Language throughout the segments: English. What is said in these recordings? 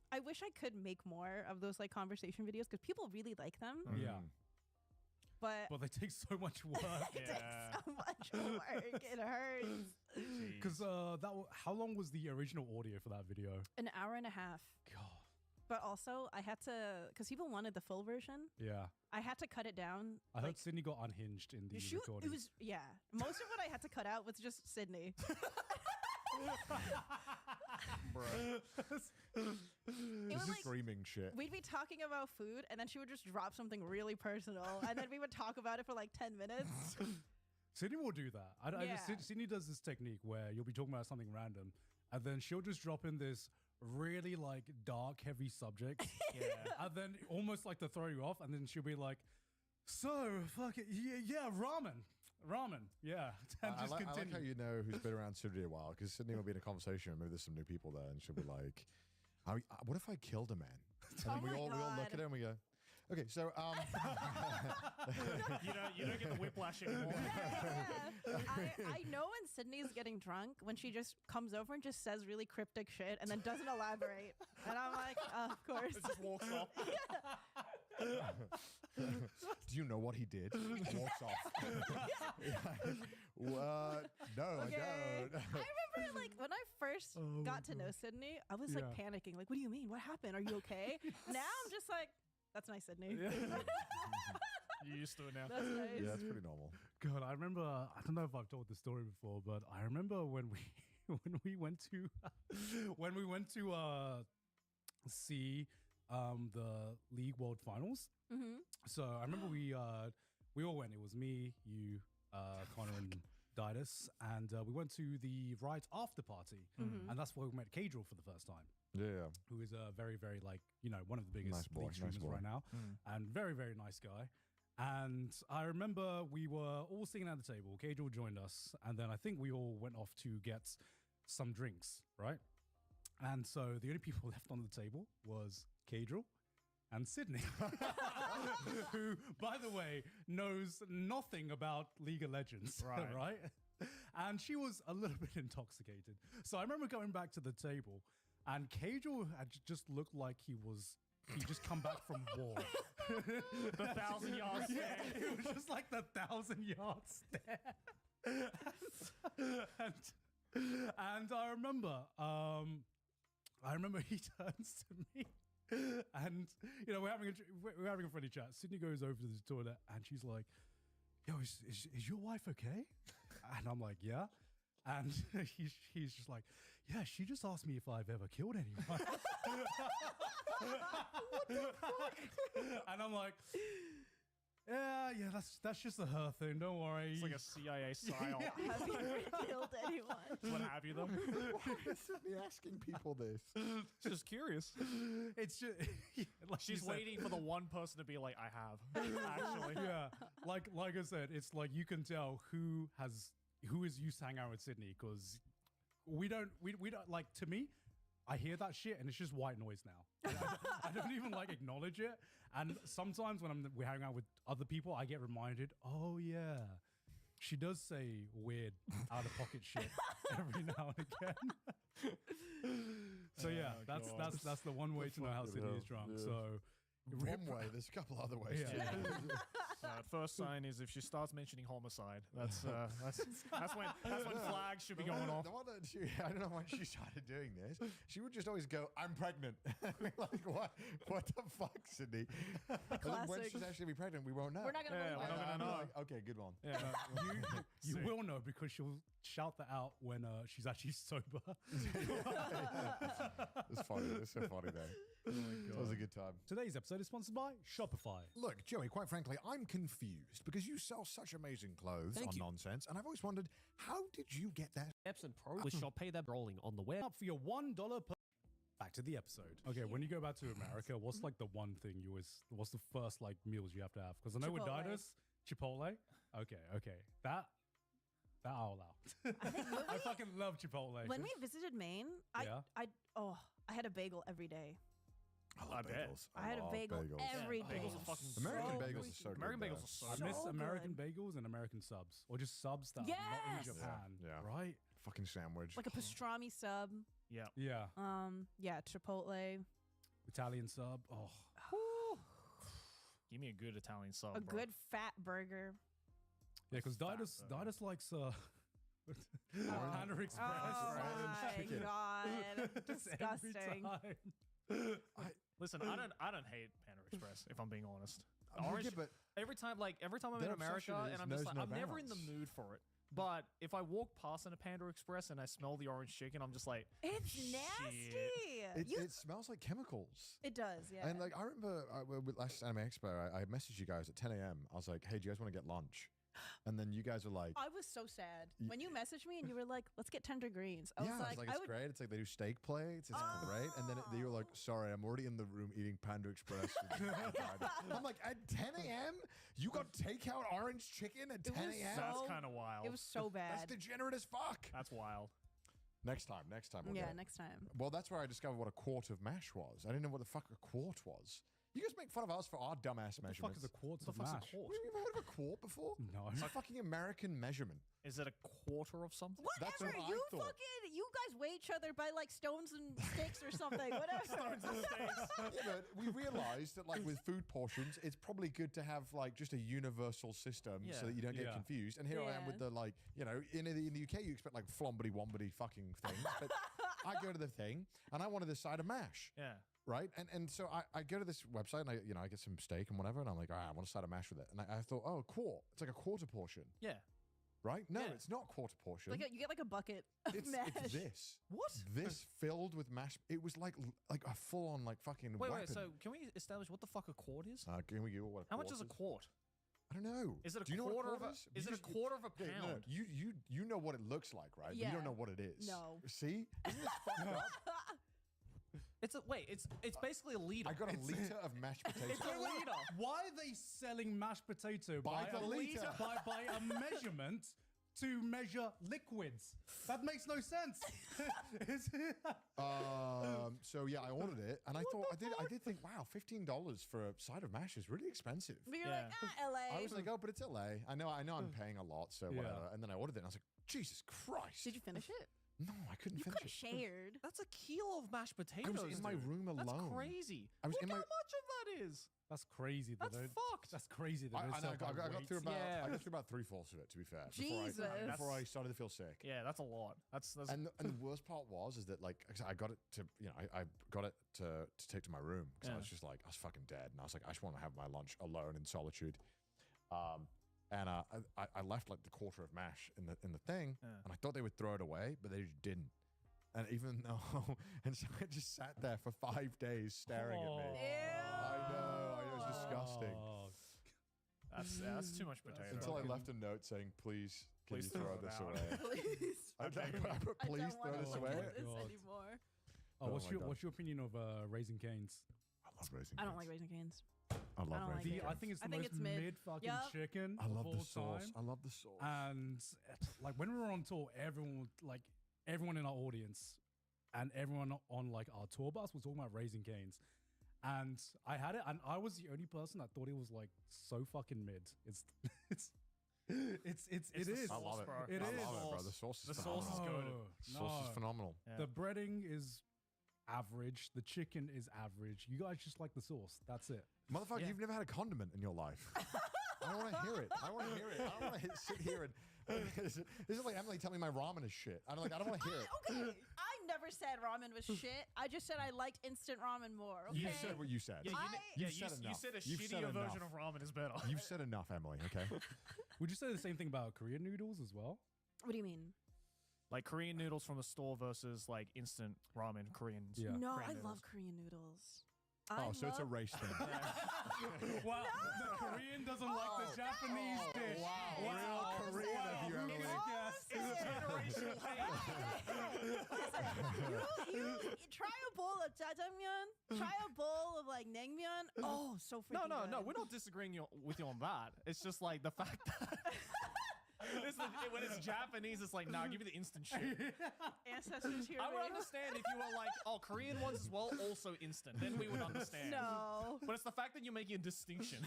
I wish I could make more of those like conversation videos because people really like them. Yeah. But But they take so much work. it takes so much work. It hurts. Because how long was the original audio for that video? An hour and a half. God. But also I had to, because people wanted the full version. Yeah. I had to cut it down. I heard Sydney got unhinged in the recording. It was, yeah. Most of what I had to cut out was just Sydney. Bro. It was like, Screaming shit. we'd be talking about food and then she would just drop something really personal and then we would talk about it for like 10 minutes. Sydney will do that. Sydney does this technique where you'll be talking about something random and then she'll just drop in this really like dark, heavy subject. Yeah. And then almost like to throw you off. And then she'll be like, so fuck it. Yeah, ramen. Yeah. And I like how you know who's been around Sydney a while, because Sydney will be in a conversation and maybe there's some new people there and she'll be like, what if I killed a man? And then we all look at him and we go, okay, so you don't get the whiplash anymore. I know when Sydney's getting drunk when she just comes over and just says really cryptic shit and then doesn't elaborate. And I'm like, of course. It just walks off. do you know what he did? Walks off. No, Okay. I don't. I remember like when I first got to know Sydney, I was like panicking. Like, what do you mean? What happened? Are you okay? Now I'm just like, that's nice, Sydney. You're used to it now. That's nice. Yeah, that's pretty normal. God, I remember, I don't know if I've told this story before, but I remember when we went to see the League World Finals. Mm-hmm. So I remember we all went. It was me, you, Connor, and Didus, and we went to the Riot after party, and that's where we met Cadril for the first time. Yeah. Who is a very, very one of the biggest League streamers right now, and very, very nice guy. And I remember we were all sitting at the table. Cadril joined us, and then I think we all went off to get some drinks, right? And so the only people left on the table was Cadril and Sydney, who, by the way, knows nothing about League of Legends, right? And she was a little bit intoxicated. So I remember going back to the table, and Cadril had just looked like he just come back from war. The 1,000-yard stare. It was just like the 1,000-yard stare. and I remember he turns to me, and we're having a friendly chat. Sydney goes over to the toilet and she's like, "Yo, is your wife okay?" And I'm like, "Yeah." And he's just like, "Yeah, she just asked me if I've ever killed anyone." What the fuck? And I'm like, yeah, that's just a her thing. Don't worry. It's like a CIA psyop. Have you ever killed anyone? What have you them? Why is Sydney asking people this? Just curious. It's just like She's waiting for the one person to be like, I have. Actually. Yeah, like I said, it's like you can tell who is used to hang out with Sydney, because we don't like, to me, I hear that shit and it's just white noise now. I don't even like acknowledge it. And sometimes when we're hanging out with other people, I get reminded, oh yeah, she does say weird out of pocket shit every now and again. So yeah, that's the one way to know how Sydney is drunk. Yeah. So One way, there's a couple other ways. Yeah. First sign is if she starts mentioning homicide. That's when flags should be going off. I don't know when she started doing this. She would just always go, "I'm pregnant." Like, what the fuck, Sydney? And then when she's actually be pregnant, we won't know. We're not gonna believe we're it. not gonna know. Like, okay, good one. Yeah. You will know, because she'll shout that out when she's actually sober. It's funny. It's so funny though. It was a good time. Today's episode is sponsored by Shopify. Look, Joey, quite frankly, I'm confused because you sell such amazing clothes on Nonsense, and I've always wondered, how did you get that? Apps and Pro with Shop Pay, they're rolling on the web. Up for your $1 per. Back to the episode. Okay, when you go back to America, what's like the one thing what's the first like meals you have to have? Because I know with Didus, Chipotle. Okay. That I'll allow. I fucking love Chipotle. When we visited Maine, I had a bagel every day. I bet. bagels. I had a love bagel bagels. every day. Bagels are fucking American so bagels are so good. American bagels though. are so I miss so American good. bagels and American subs, or just subs that are not Yes! in Japan. Yeah. Right? fucking sandwich. Like a pastrami sub. Yeah. Yeah. Yeah, Chipotle. Italian sub. Oh. Give me a good Italian sub. A bro. good fat burger. Yeah, because Fat Didus likes Panda Express. Oh my chicken. god. Just every Disgusting. time. Listen, I don't hate Panda Express if I'm being honest. Yeah, Orange, but every time I'm in Their America obsession and is I'm just knows like, no I'm never in the bounds. mood for it. But if I walk past in a Panda Express and I smell the orange chicken, I'm just like, It's shit. nasty. it smells like chemicals. It does, yeah. And like I remember with last Anime Expo, I messaged you guys at 10 a.m. I was like, "Hey, do you guys want to get lunch?" And then you guys were like, I was so sad Y- when you messaged me and you were like, "Let's get tender greens." I "Yeah, was like, it's great. It's like they do steak plates. It's great." And then you were like, "Sorry, I'm already in the room eating Panda Express." I'm like, at 10 a.m. you got takeout orange chicken at 10 was a.m. That's So- kind of wild. It was so That's bad. degenerate as fuck. That's wild. Next time. We'll Yeah, go. next time. Well, that's where I discovered what a quart of mash was. I didn't know what the fuck a quart was. You guys make fun of us for our dumbass What the fuck measurements. is a quarter What of the fuck's mash? a quart? Have you ever heard of a quart before? No. It's a fucking American measurement. Is it a quarter of something? That's Whatever. what I You thought. you guys weigh each other by like stones and sticks or something. Whatever. Stones and stakes. Yeah, but we realized that like with food portions, it's probably good to have like just a universal system so Yeah. that you don't get Yeah. confused. And here I am Yeah. with the like, you know, in the UK you expect like flombity wombity fucking things, but I go to the thing and I wanted this side of mash. Yeah. Right. And so I go to this website and I get some steak and whatever. And I'm like, all right, I want a side of mash with it. And I thought, oh, a quart. It's like a quarter portion. Yeah. Right? No, Yeah. it's not quarter portion. You get like a bucket of mash. It's this. What? This filled with mash. It was like a full on like fucking Wait, weapon. wait. So can we establish what the fuck a quart is? Can we Google what a How quart much is a quart? I don't know. Is it a Do you know what quarter of quart a? is? Is You it a just- quarter of a Yeah, pound? no, you know what it looks like, right? But you Yeah. don't know what it is. No. See? Isn't this fucked up? It's a wait. It's basically a liter. I got a liter of mashed potatoes. It's a liter. Why are they selling mashed potato By the a liter. by a measurement to measure liquids? That makes no sense. Is it? So yeah, I ordered it, and I did think, wow, $15 for a side of mash is really expensive. But you're Yeah. like, LA. I was like, oh, but it's LA. I know I'm paying a lot, so Yeah. whatever. And then I ordered it, and I was like, Jesus Christ! Did you finish it? No, I couldn't You finish could have it. shared. That's a kilo of mashed potatoes. I was in my dude. room alone. That's crazy. I was Look in how my- much of that is. That's crazy. That That's they- fucked. That's crazy. That I, they I, know, sell I, got, by I got weight. through about Yeah. I got through about 3/4 of it, to be fair. Jesus. Before I started to feel sick. Yeah, that's a lot. That's And the worst part was that like 'cause I got it to I got it to take to my room because I Yeah. was just like I was fucking dead and I was like I just want to have my lunch alone in solitude. And I left like the quarter of mash in the thing, Yeah. and I thought they would throw it away, but they just didn't. And even though, and so I just sat there for 5 days staring at me. I know, it was disgusting. Oh, that's too much potato. Until I left a note saying, "Please, can Please you throw throw it this out." away?" Please. I put, I "Please don't throw want this to away." look at this God. anymore. oh, what's my your God. what's your opinion of Raising Cane's? I love Raising I don't Cane's. like Raising Cane's. I love I don't like Raising it. I Cane's. think it's the I think most it's mid. mid fucking Yup. chicken I love of the all sauce. time. I love the sauce. And like when we were on tour, everyone in our audience and everyone on like our tour bus was talking about Raising Cane's. And I had it, and I was the only person that thought it was like so fucking mid. It the is. I love it. bro. It I is. love it, bro. The sauce is The sauce is phenomenal. good. The sauce is No. phenomenal. Yeah. The breading is average. The chicken is average. You guys just like the sauce. That's it. Motherfucker, Yeah. you've never had a condiment in your life. I don't want to hear it. I want to hear it. I don't want to sit here and this is like Emily telling me my ramen is shit. I don't want to hear it. Okay, I never said ramen was shit. I just said I liked instant ramen more. Okay. You said what you said. Yeah, You've you said you enough. said a You've said shittier version enough. of ramen is better. You've said enough, Emily. Okay. Would you say the same thing about Korean noodles as well? What do you mean? Like Korean noodles from the store versus like instant ramen Koreans. Yeah. No, Korean I noodles. love Korean noodles. Oh, so it's a race thing. Well, the Korean doesn't like the Japanese dish. wow. Real Korean of you, Who Emily. could've guessed? It's a generational thing. Listen, you try a bowl of jjajangmyeon, try a bowl of like naengmyeon. Oh, so freaking No, good. we're not disagreeing with you on that. It's just like the fact that when it's Japanese, it's like, nah, give me the instant shit. Ancestors here. I would babe. understand if you were like, oh, Korean ones as well, also instant. Then we would understand. No. But it's the fact that you're making a distinction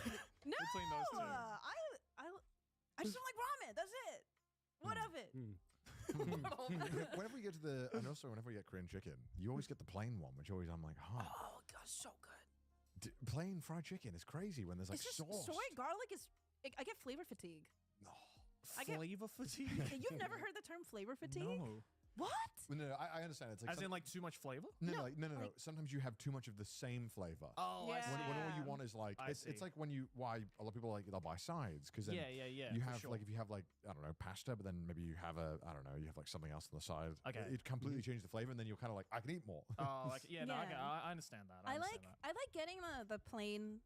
No. between those two. I just don't like ramen. That's it. What of it? Whenever we get to the, and also whenever we get Korean chicken, you always get the plain one, which always I'm like, huh. Oh god, so good. Plain fried chicken is crazy when there's like It's just sauce. soy garlic is. I get flavor fatigue. No. I get- Flavor fatigue? You've never heard the term flavor fatigue? No. What? No, I understand. It's like As in like too much flavor? no. like- Sometimes you have too much of the same flavor. Oh, Yeah. When all you want is like I it's see. like when you why a lot of people like they'll buy sides because then Yeah. you for have sure. like if you have like I don't know pasta, but then maybe you have I don't know you have like something else on the side. Okay. It completely changes the flavor, and then you're kind of like I can eat more. Oh, like no, Yeah. I understand that. I understand like that. I like getting the plain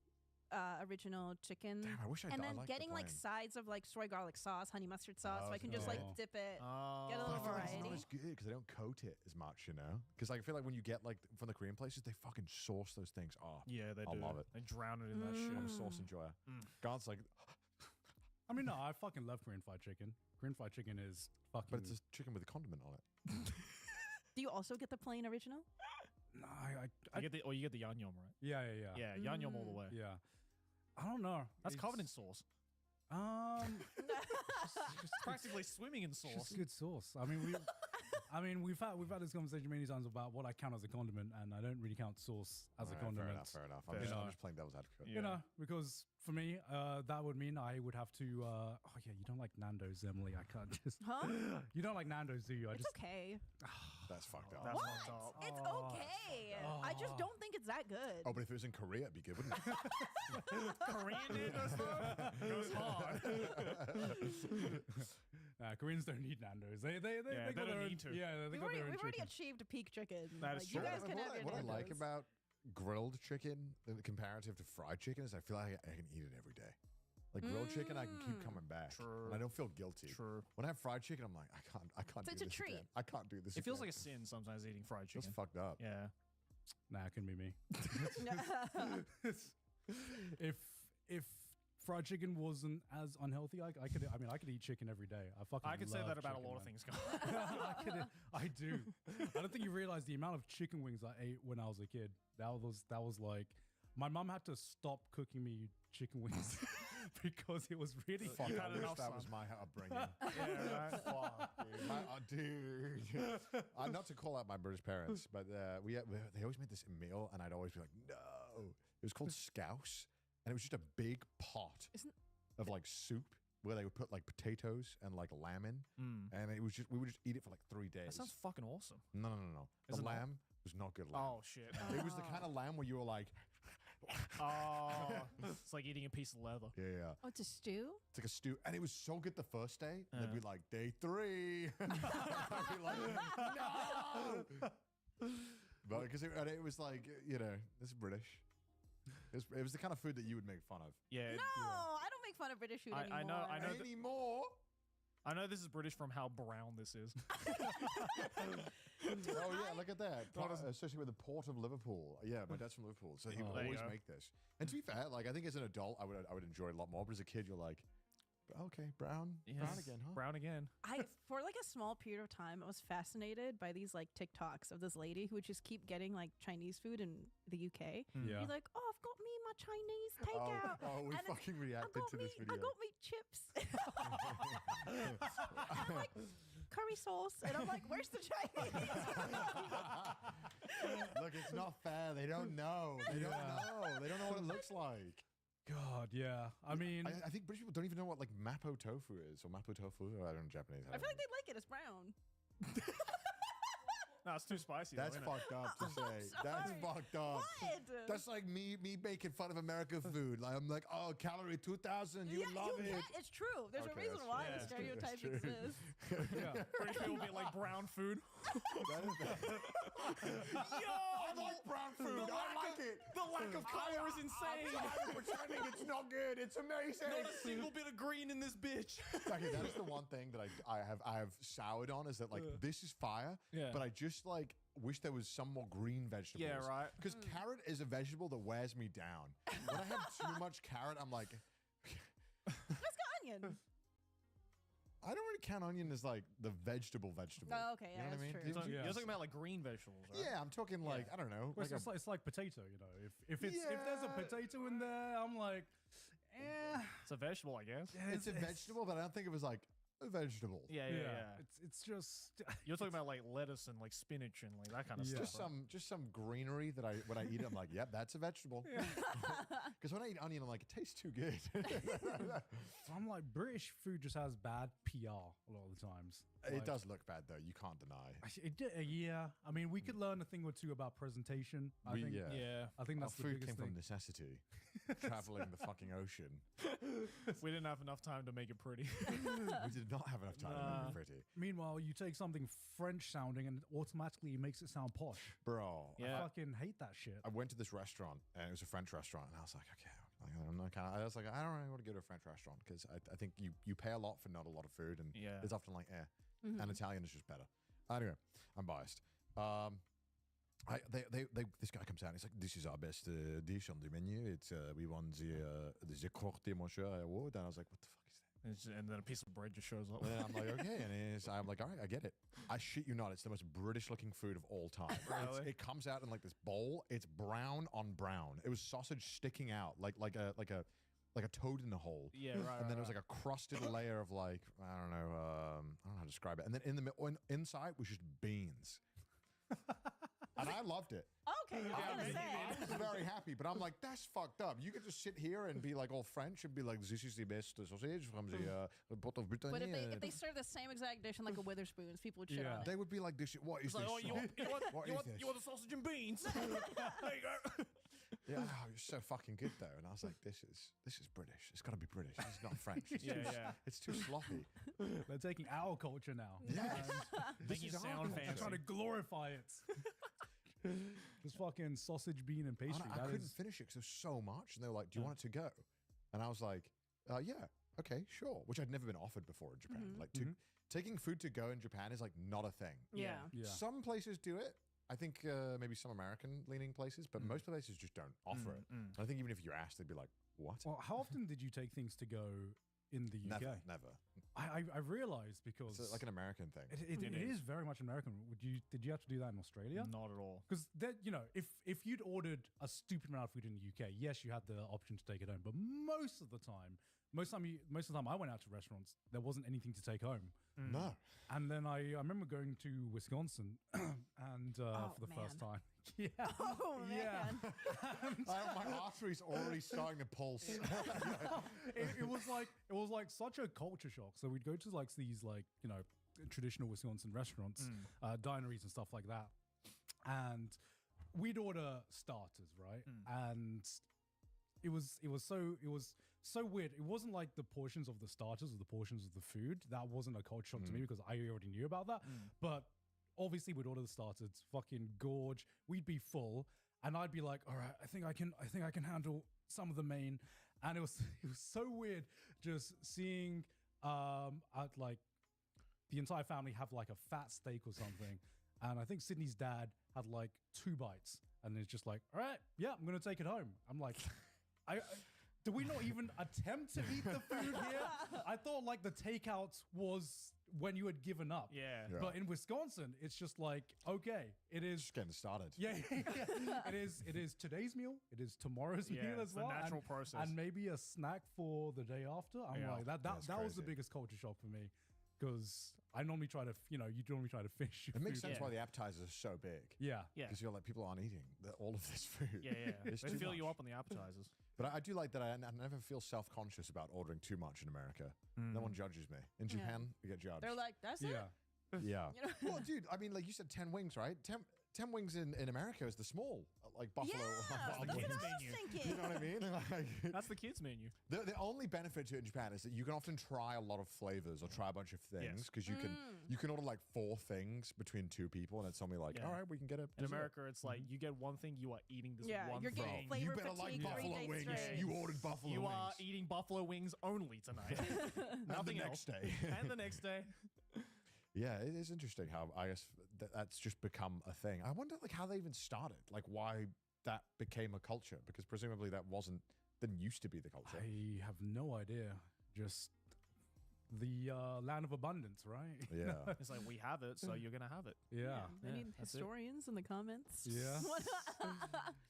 original chicken. Damn, I wish I and I then liked the getting like plain. sides of like soy garlic sauce, honey mustard sauce, so I can just like Oh. dip it. Oh. Get a But I little feel like it's not variety. as good because they don't coat it as much, you know. Because I feel like when you get like from the Korean places, they fucking sauce those things. Oh, Yeah, they I do. love it. They drown it in that shit. I'm a sauce enjoyer. God's like, I mean, no, I fucking love Korean fried chicken. Korean fried chicken is fucking. but it's a chicken with a condiment on it. Do you also get the plain original? no, You get the you get the yangnyeom, right? yeah. Yeah, yangnyeom all the way. Yeah. I don't know. That's covered in It's- sauce. Just Practically swimming in It's sauce. just good sauce. We've had this conversation many times about what I count as a condiment, and I don't really count sauce as a Alright, condiment. Fair enough. Fair I'm enough. just playing devil's advocate. You know, because for me, that would mean I would have to. Oh yeah, you don't like Nando's, Emily. I can't just. Huh? You don't like Nando's, do you? I It's just. okay. That's fucked up. That's What? fucked up. It's Oh. okay. I just don't think it's that good. Oh, but if it was in Korea, it'd be good, wouldn't it? Korean Nando's though goes hard. Koreans don't need Nando's. They they got don't their own, need to. Yeah, they We've got already, their own we've already chicken. achieved peak chicken. That is Like, you true. guys can have your what I like Nando's. about grilled chicken, comparative to fried chicken, is I feel like I can eat it every day. Like grilled chicken, I can keep coming back, True. and I don't feel guilty. True. When I have fried chicken, I'm like, I can't It's do a this treat. again. I can't do this. It feels again. like a sin sometimes eating fried That's chicken. fucked up. Yeah. Nah, it couldn't be me. if fried chicken wasn't as unhealthy, I could eat chicken every day. I could say love that about a chicken, lot of man. things. I do. I don't think you realize the amount of chicken wings I ate when I was a kid. That was like my mom had to stop cooking me chicken wings because it was really Fuck, You I had wish enough, that son. was my upbringing. Yeah, right. Fuck, dude. Not to call out my British parents, but they always made this meal, and I'd always be like, no. It was called scouse, and it was just a big pot of like soup where they would put like potatoes and like lamb in, and it was just we would just eat it for like 3 days. That sounds fucking awesome. No. Is The it not? lamb was not good lamb. Oh shit. It was the kind of lamb where you were like, Oh, it's like eating a piece of leather. yeah. Oh, it's a stew? It's like a stew, and it was so good the first day. And they'd be like, day 3. I'd be like, no. But because it was like, it's British. It was the kind of food that you would make fun of. Yeah. No, I don't make fun of British food I anymore. know- I know that- Anymore. I know this is British from how brown this is. Oh yeah, look at that. Especially with the port of Liverpool. Yeah, my dad's from Liverpool, so he would There you always go. make this. And to be fair, like I think as an adult, I would enjoy it a lot more. But as a kid, you're like, okay, brown Yes. again, huh? Brown again. For like a small period of time, I was fascinated by these like TikToks of this lady who would just keep getting like Chinese food in the UK. Yeah. He's like, "Oh, I've got me my Chinese takeout." Oh, we And fucking I reacted got to me, this video. I got me chips. I'm like curry sauce, and I'm like, "Where's the Chinese?" Look, it's not fair. They don't know. They don't know. They don't know what it looks like. God, yeah. I mean, I think British people don't even know what like mapo tofu is or mapo tofu. I don't know Japanese. I feel like they'd like it. It's brown. No, it's too spicy. that's though, fucked up to say. That's sorry. fucked up. What? That's like me making fun of American food. Like I'm like, oh, calorie 2000. You would love it. Can. It's true. There's a Okay, reason that's why true. the That's true, stereotype that's true. exists. yeah. British people be like brown food. I like brown food. I like it. The lack of color is insane. I'm pretending it's not good. It's amazing. Not a single bit of green in this bitch. Okay, that is the one thing that I have soured on is that like this is fire, Yeah. but I just like wish there was some more green vegetables. Yeah, right. Because carrot is a vegetable that wears me down. When I have too much carrot, I'm like, Let's go onion. I don't really count onion as like the vegetable. Oh, okay, You yeah, know what I that's mean? true. Didn't So you- You're talking about like green vegetables, right? Yeah, I'm talking like I don't know. Well, Like it's like potato, you know. If there's a potato in there, I'm like, It's a vegetable, I guess. it's a vegetable, but I don't think it was like a vegetable. Yeah. It's just You're talking about like lettuce and like spinach and like that kind of Yeah. stuff. Just some greenery that when I eat it, I'm like, yep, that's a vegetable. Because when I eat onion, I'm like, it tastes too good. I'm like, British food just has bad PR a lot of the times. It does look bad though. You can't deny. Yeah. I mean, we could learn a thing or two about presentation. I think. Yeah. I think Our that's the food biggest came thing. from necessity, traveling the fucking ocean. We didn't have enough time to make it pretty. We did not have enough time to make it pretty, Meanwhile, you take something French sounding and automatically it makes it sound posh. bro. Yeah. I fucking hate that shit. I went to this restaurant and it was a French restaurant, and I was like, okay, I was like, I don't really want to go to a French restaurant because I think you pay a lot for not a lot of food, and Yeah. it's often like, and Italian is just better. Anyway, I'm biased. This guy comes out and he's like, this is our best dish on the menu. It's we won the Corte Monsieur award, and I was like, what the fuck is that? And then a piece of bread just shows up. And then I'm like, okay, and I'm like, all right, I get it. I shit you not, it's the most British-looking food of all time. Really? It comes out in like this bowl. It's brown on brown. It was sausage sticking out like a toad in a hole. Yeah, right. And then it was like a crusted layer of like I don't know how to describe it. And then in the inside was just beans. And I loved it. Okay, I was gonna say. I was very happy, but I'm like, that's fucked up. You could just sit here and be like all French and be like, this is the best sausage from the pot of Brittany. But if they serve the same exact dish in like a Witherspoons, people would shit Yeah. on it. They would be like, this. What is It's like, this? oh, you want What you is want this? you want the sausage and beans? There you go. Yeah, oh, you're so fucking good though. And I was like, this is British. It's got to be British. It's not French. It's Yeah, too, yeah. It's too sloppy. They're taking our culture now. Yes. Making it is our sound culture. They're trying to glorify it. This fucking sausage, bean, and pastry. I couldn't finish it because there's so much. And they were like, do you want it to go? And I was like, yeah, okay, sure. Which I'd never been offered before in Japan. Like taking food to go in Japan is like not a thing. Yeah. Yeah. Some places do it. I think maybe some American-leaning places, but most places just don't offer it. I think even if you asked, they'd be like, "What?" Well, how often did you take things to go in the UK? Never. I realized because It's like an American thing. it is very much American. Did you have to do that in Australia? Not at all. Because if you'd ordered a stupid amount of food in the UK, yes, you had the option to take it home. But most of the time I went out to restaurants, there wasn't anything to take home. No. And then I remember going to Wisconsin and for the first man. time. Yeah. Oh man. My artery's already starting to pulse. it was like such a culture shock. So we'd go to like these traditional Wisconsin restaurants, dineries and stuff like that, and we'd order starters, right? And it was so weird. It wasn't like the portions of the starters or the portions of the food. That wasn't a culture shock to me because I already knew about that. But obviously we'd order the starters, fucking gorge. We'd be full, and I'd be like, all right, I think I can handle some of the main. And it was so weird just seeing like the entire family have like a fat steak or something. And I think Sydney's dad had like 2 bites, and it's just like, all right, yeah, I'm gonna take it home. I'm like, do we not even attempt to eat the food here? I thought like the takeouts was when you had given up. Yeah. Yeah. But in Wisconsin, it's just like, okay, it is. Just getting started. Yeah. It is today's meal. It is tomorrow's Yeah, meal as it's the well. natural process. And maybe a snack for the day after. I'm Yeah. like, that That's was the crazy. biggest culture shock for me. Because I normally try to, you normally try to finish your It makes food. sense Yeah. why the appetizers are so big. Yeah. Yeah. Because you're like, people aren't eating all of this food. Yeah, yeah. It's They too fill you much. up on the appetizers. But I do like that I never feel self-conscious about ordering too much in America. No one judges me. In Yeah. Japan, you get judged. They're like, that's it. Yeah. yeah. You know? Well, dude, I mean, like you said, 10 wings, right? 10 wings in America is the small, like buffalo. Yeah, wild that's wings. what I was menu. thinking. You know what I mean? Like, That's the kids' menu. the only benefit to it in Japan is that you can often try a lot of flavors or try a bunch of things because you can order like 4 things between 2 people, and it's only like, Yeah. all right, we can get a In dessert. America, it's like you get one thing, you are eating this Yeah, one you're getting thing. flavor You better like fatigue 3 buffalo days wings. straight. You ordered buffalo You wings. are eating buffalo wings only tonight. And Nothing the else. next day. And the next day. Yeah, it is interesting how I guess that's just become a thing. I wonder like how they even started, like why that became a culture, because presumably didn't used to be the culture. I have no idea. Just the land of abundance, right? Yeah. It's like, we have it, so you're going to have it. Yeah. We Yeah, need that's it. historians in the comments. Yeah.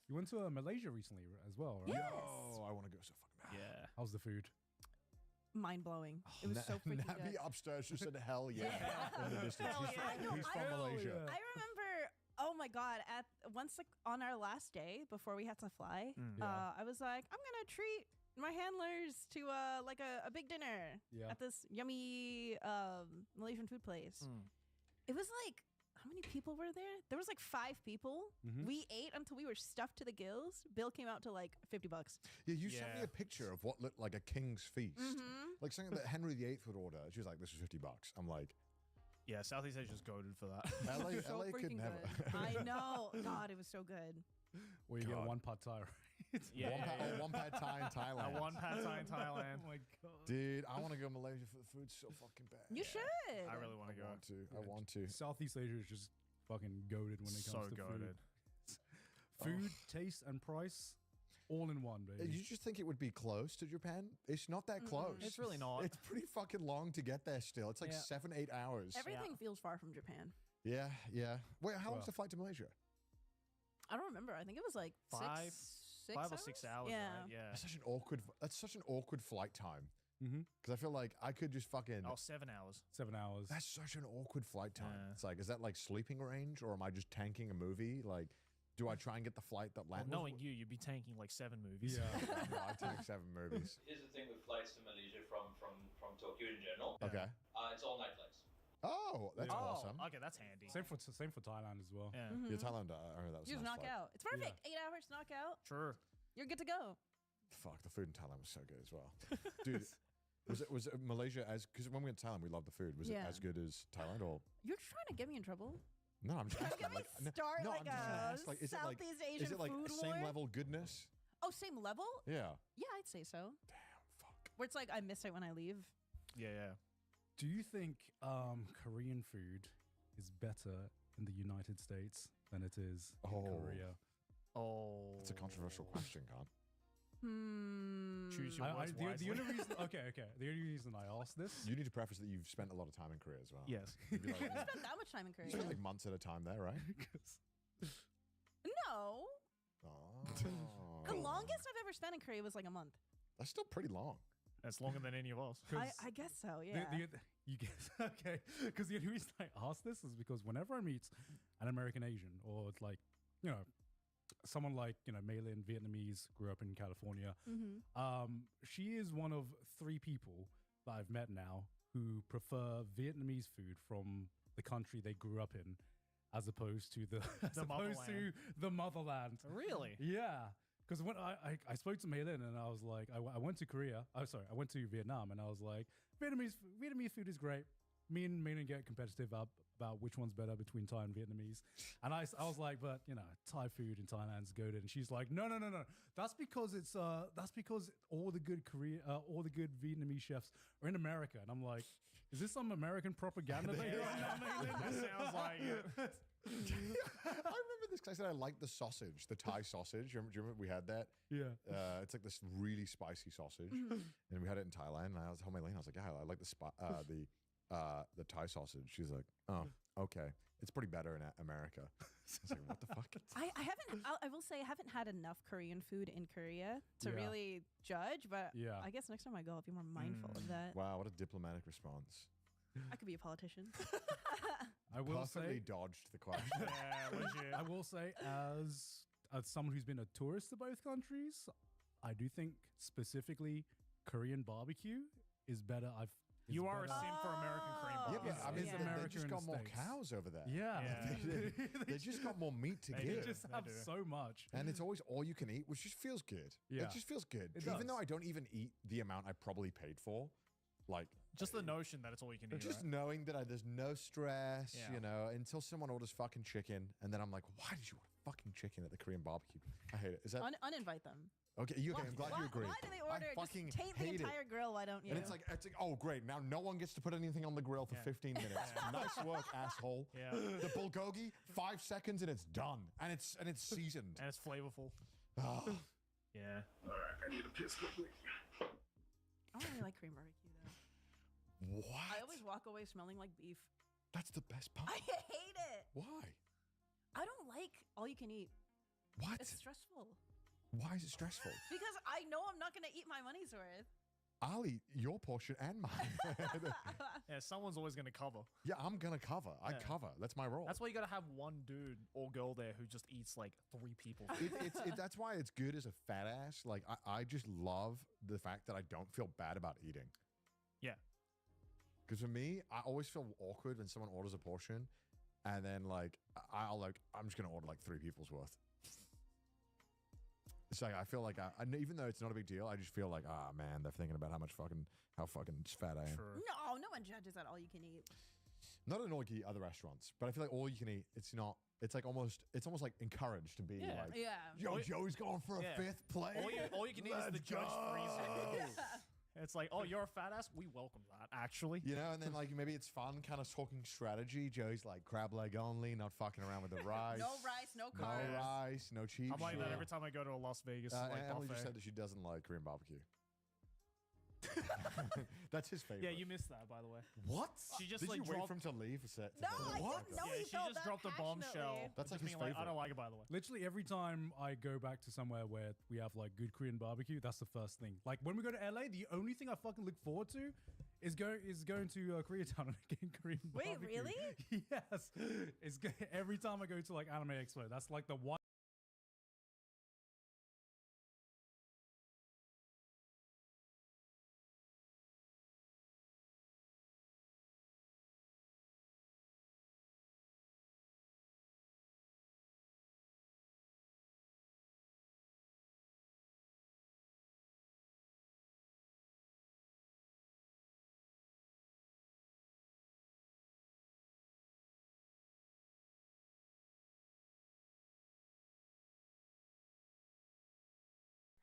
You went to Malaysia recently as well, right? Yes. Yo, I want to go so fucking bad. Yeah. How's the food? mind blowing. It was so freaking Navi good. upstairs just said hell yeah in the distance. Hell He's yeah. from, I know, he's from I- Malaysia. I remember, oh my god, at once like on our last day before we had to fly, Yeah. I was like, I'm gonna treat my handlers to like a big dinner Yeah. at this yummy Malaysian food place. It was like, how many people were there? There was like 5 people. Mhm. We ate until we were stuffed to the gills. Bill came out to like $50. Yeah, you sent me Yeah. a picture of what looked like a king's feast. Like something that Henry VIII would order. She was like, this is $50. I'm like, Yeah, Southeast Asia's goaded for that. LA, So LA could freaking never. good. I know. God, it was so good. Where you get God. one pad thai, right? Yeah, One pad Thai in Thailand. One pad Thai in Thailand. Oh my god. Dude, I want to go to Malaysia for the food so fucking bad. You should. I really want to go. I want to. Southeast Asia is just fucking goaded when it So comes to goated. food, taste, and price, all in one, baby. You just think it would be close to Japan? It's not that close. It's really not. It's pretty fucking long to get there still. It's like Yeah. 7-8 hours. Everything feels far from Japan. Yeah, yeah. Wait, how long's Well. the flight to Malaysia? I don't remember. I think it was like Five- six 5 or 6 hours, Yeah. right? Yeah. That's such an awkward flight time. Mm-hmm. Because I feel like I could just fucking. Oh, 7 hours. 7 hours. That's such an awkward flight time. Yeah. It's like, is that like sleeping range, or am I just tanking a movie? Like, do I try and get the flight that Well, lands? knowing you, you'd be tanking like 7 movies. Yeah. No, I tank 7 movies. Here's the thing with flights to Malaysia from Tokyo in general. Okay. It's all night flights. Oh, that's Yeah. awesome. Okay, that's handy. Same for Thailand as well. Yeah. Mhm. Yeah, Thailand. I heard that was a You just nice knock flight. out. It's perfect. 8 hours, knock out. Sure. You're good to go. Fuck, the food in Thailand was so good as well, dude. Was it Malaysia as? Because when we went to Thailand, we loved the food. Was it Yeah. as good as Thailand or? You're trying to get me in trouble. No, I'm just You're asking. gonna Like, no, start no, like I'm just gonna a ask, like, is it like, Southeast Asian is it like food same war? level goodness? Oh, same level? Yeah. Yeah, I'd say so. Damn. Fuck. Where it's like I miss it when I leave. Yeah, yeah. Do you think Korean food is better in the United States than it is in Oh. Korea? Oh. It's a controversial question, Khan. Choose your words The wisely. only reason, okay. The only reason I asked this, You need to preface that you've spent a lot of time in Korea as well. Yes. You'd be You like, spent that much time in you Korea? spent like months at a time there, right? No. Oh. The longest I've ever spent in Korea was like a month. That's still pretty long. That's longer than any of us. I guess so, yeah. you guess okay? Because the only reason I ask this is because whenever I meet an American Asian, or it's like, you know, someone like, you know, Maylin, Vietnamese, grew up in California. She is one of 3 people that I've met now who prefer Vietnamese food from the country they grew up in, as opposed to the motherland. Really? Yeah. Because when I spoke to Maylin and I was like, I went to Korea. Oh, sorry, I went to Vietnam and I was like, Vietnamese food is great. Me and Maylin get competitive about which one's better between Thai and Vietnamese. And I was like, but you know, Thai food in Thailand's good. And she's like, no. That's because all the good Vietnamese chefs are in America. And I'm like, is this some American propaganda that you're on now, Maylin? That sounds like it. I remember this because I said I like the sausage, the Thai sausage. Do you remember we had that? Yeah. It's like this really spicy sausage, and we had it in Thailand. And I was telling Maylene, I was like, yeah, I like the Thai sausage. She's like, oh, okay, it's pretty better in America. I was like, what the fuck? I haven't, I will say, I haven't had enough Korean food in Korea to Yeah. really judge, but Yeah. I guess next time I go, I'll be more mindful of that. Wow, what a diplomatic response. I could be a politician. I will Perfectly say, dodged the question. Yeah, legit. I will say, as someone who's been a tourist to both countries, I do think specifically Korean barbecue is better. You are a better. sim for American cream Oh. Yeah, barbecue. but I mean, It's they America just in got the more States. cows over there. Yeah, Yeah. They just got more meat to They They do. give. just They have do. so much. And it's always all you can eat, which just feels good. Yeah. It just feels good. It Even does. though I don't even eat the amount I probably paid for. Like, Just the notion that it's all you can eat. just right? knowing that there's no stress, Yeah. you know, until someone orders fucking chicken. And then I'm like, why did you order fucking chicken at the Korean barbecue? I hate it. Is that Uninvite them. okay? You okay? Why- I'm glad why, you agree. Why do they order? I fucking Just taint the hate it. entire grill. Why don't you? And it's like, oh, great. Now no one gets to put anything on the grill for Yeah. 15 minutes. Nice work, asshole. Yeah. The bulgogi, 5 seconds and it's done. And it's seasoned. And it's flavorful. Ah. Yeah. I don't really like Korean barbecue though. What? I always walk away smelling like beef. That's the best part. I hate it. Why? I don't like all you can eat. What? It's stressful Why is it stressful? because I know I'm not going to eat my money's worth. I'll eat your portion and mine. Yeah, someone's always going to cover. Yeah, I'm gonna cover. I Yeah. cover. That's my role. That's why you got to have one dude or girl there who just eats like 3 people. That's why it's good as a fat ass. Like I just love the fact that I don't feel bad about eating. Yeah. Because for me, I always feel awkward when someone orders a portion, and then like I'm just gonna order like 3 people's worth. It's like I feel like even though it's not a big deal, I just feel like man, they're thinking about how fucking fat I am. True. No one judges at all you can eat. Not at all you can eat other restaurants, but I feel like all you can eat. It's almost like encouraged to be Yeah. like, Yeah. yo, Joey's going for a Yeah. 5th plate. All you can eat is the Let's judge go. freezer. It's like, oh, you're a fat ass? We welcome that, actually. You know, and then like maybe it's fun kind of talking strategy. Joey's like crab leg only, not fucking around with the rice. No rice, no No carbs. rice, no cheap I'm like shit. that every time I go to a Las Vegas Emily buffet. just said that she doesn't like Korean barbecue. That's his favorite. Yeah, you missed that, by the way. What? She just Did like you wait dropped. for him to leave? To say No, that? I What? didn't know Yeah, he she felt just that dropped a bombshell. passionately. That's like Just his being I favorite. don't like it, by the way. Literally every time I go back to somewhere where we have like good Korean barbecue, that's the first thing. Like when we go to LA, the only thing I fucking look forward to is going to Koreatown and getting Korean Wait, barbecue. really? Yes. Every time I go to like Anime Expo, that's like the one.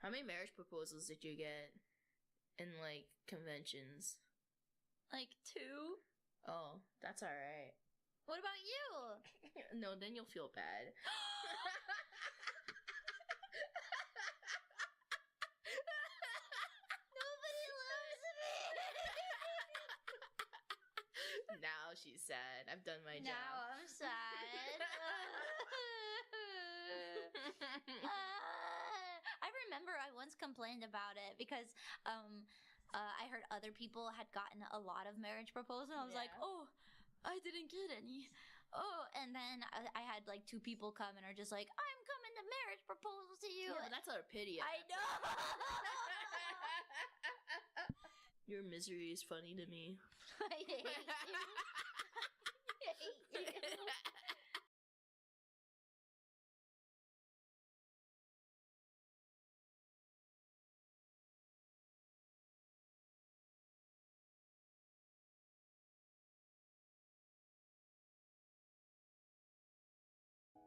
How many marriage proposals did you get in like conventions? Like 2. Oh, that's all right. What about you? No, then you'll feel bad. Nobody loves me. Now she's sad. I've done my Now job. I'm sad. I remember I once complained about it because I heard other people had gotten a lot of marriage proposals. I was like, Yeah. oh, I didn't get any. Oh, and then I had like 2 people come and are just like, I'm coming to marriage proposal to you. Yeah, but that's out of pity. I know. Your misery is funny to me. I hate you. I hate you.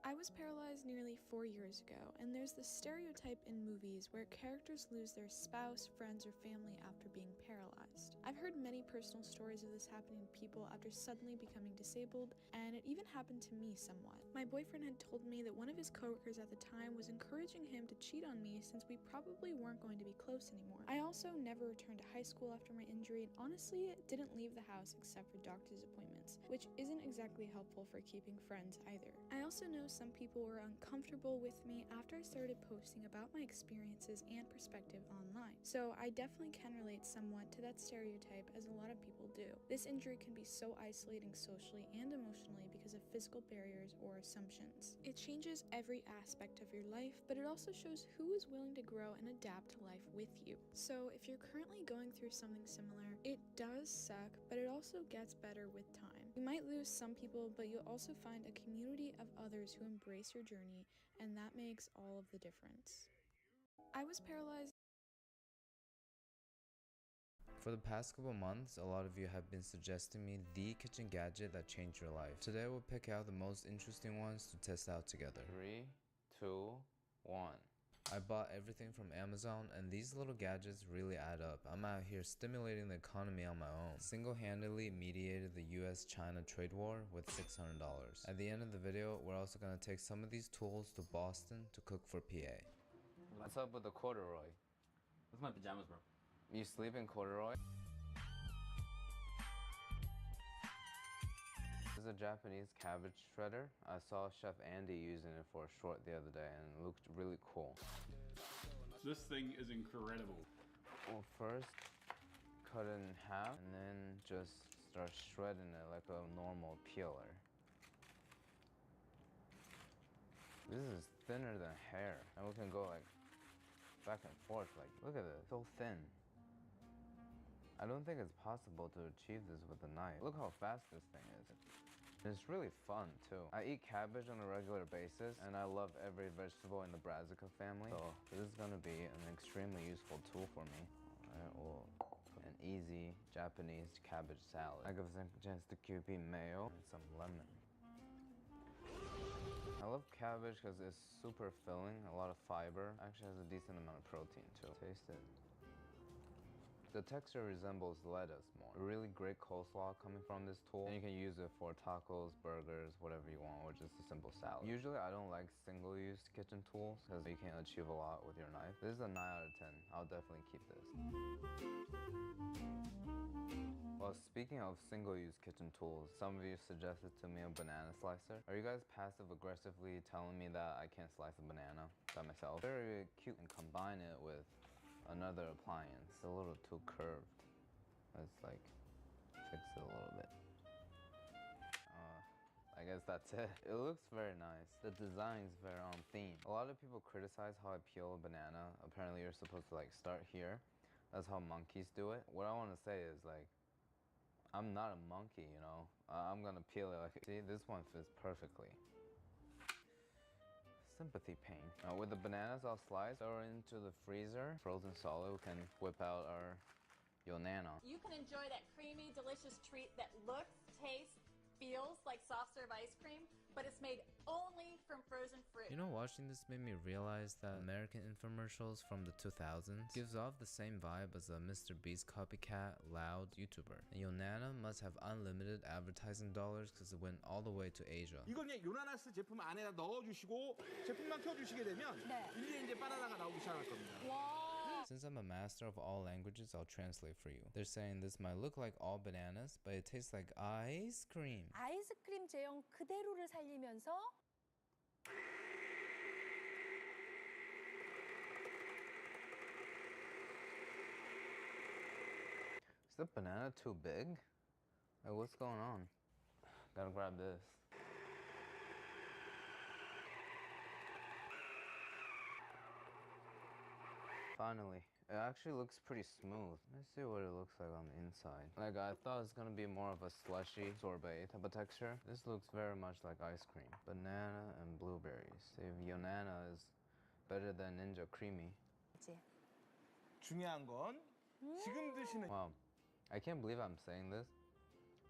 I was paralyzed nearly 4 years ago, and there's this stereotype in movies where characters lose their spouse, friends, or family after being paralyzed. I've heard many personal stories of this happening to people after suddenly becoming disabled, and it even happened to me somewhat. My boyfriend had told me that one of his coworkers at the time was encouraging him to cheat on me since we probably weren't going to be close anymore. I also never returned to high school after my injury, and honestly, didn't leave the house except for doctor's appointments, which isn't exactly helpful for keeping friends either. I also know some people were uncomfortable with me after I started posting about my experiences and perspective online. So I definitely can relate somewhat to that stereotype, as a lot of people do. This injury can be so isolating socially and emotionally because of physical barriers or assumptions. It changes every aspect of your life, but it also shows who is willing to grow and adapt to life with you. So if you're currently going through something similar, it does suck, but it also gets better with time. You might lose some people, but you'll also find a community of others who embrace your journey, and that makes all of the difference. I was paralyzed. For the past couple months, a lot of you have been suggesting me the kitchen gadget that changed your life. Today we'll pick out the most interesting ones to test out together. 3, 2, 1. I bought everything from Amazon, and these little gadgets really add up. I'm out here stimulating the economy on my own. Single-handedly mediated the US-China trade war with $600. At the end of the video, we're also gonna take some of these tools to Boston to cook for PA. What's up with the corduroy? That's my pajamas, bro. You sleep in corduroy? This is a Japanese cabbage shredder. I saw Chef Andy using it for a short the other day and it looked really cool. This thing is incredible. Well, first, cut it in half and then just start shredding it like a normal peeler. This is thinner than hair, and we can go like back and forth. Like, look at it, so thin. I don't think it's possible to achieve this with a knife. Look how fast this thing is. It's really fun too. I eat cabbage on a regular basis, and I love every vegetable in the Brassica family. So this is gonna be an extremely useful tool for me. Alright, we'll put an easy Japanese cabbage salad. I give a chance to Kewpie mayo and some lemon. I love cabbage because it's super filling, a lot of fiber. Actually has a decent amount of protein too. Taste it. The texture resembles lettuce more. A really great coleslaw coming from this tool. And you can use it for tacos, burgers, whatever you want, or just a simple salad. Usually I don't like single-use kitchen tools because you can't achieve a lot with your knife. This is a 9 out of 10. I'll definitely keep this. Well, speaking of single-use kitchen tools, some of you suggested to me a banana slicer. Are you guys passive-aggressively telling me that I can't slice a banana by myself? Very cute, and combine it with another appliance. It's a little too curved. Let's like fix it a little bit. I guess that's it. It looks very nice. The design's very on theme. A lot of people criticize how I peel a banana. Apparently you're supposed to like start here. That's how monkeys do it. What I want to say is like, I'm not a monkey, you know? I'm gonna peel it like, see, this one fits perfectly. Sympathy pain. With the bananas all sliced, throw it into the freezer. Frozen solid, we can whip out our Yonana. You can enjoy that creamy, delicious treat that looks, tastes, feels like soft serve ice cream, but it's made only from frozen fruit. You know, watching this made me realize that American infomercials from the 2000s gives off the same vibe as a Mr. Beast copycat, loud YouTuber. And Yonana must have unlimited advertising dollars because it went all the way to Asia. 이걸 그냥 요나나스 제품 안에다 넣어주시고 제품만 켜주시게 되면 이제 바나나가 나오기 시작할 겁니다. Since I'm a master of all languages, I'll translate for you. They're saying this might look like all bananas, but it tastes like ice cream. 아이스크림 제형 그대로를 살리면서 Is the banana too big? Like, what's going on? Gotta grab this. Finally. It actually looks pretty smooth. Let's see what it looks like on the inside. Like, I thought it was gonna be more of a slushy sorbet type of texture. This looks very much like ice cream. Banana and blueberries. See if Yonana is better than Ninja Creamy. 중요한 건 지금 드시는 Wow. I can't believe I'm saying this,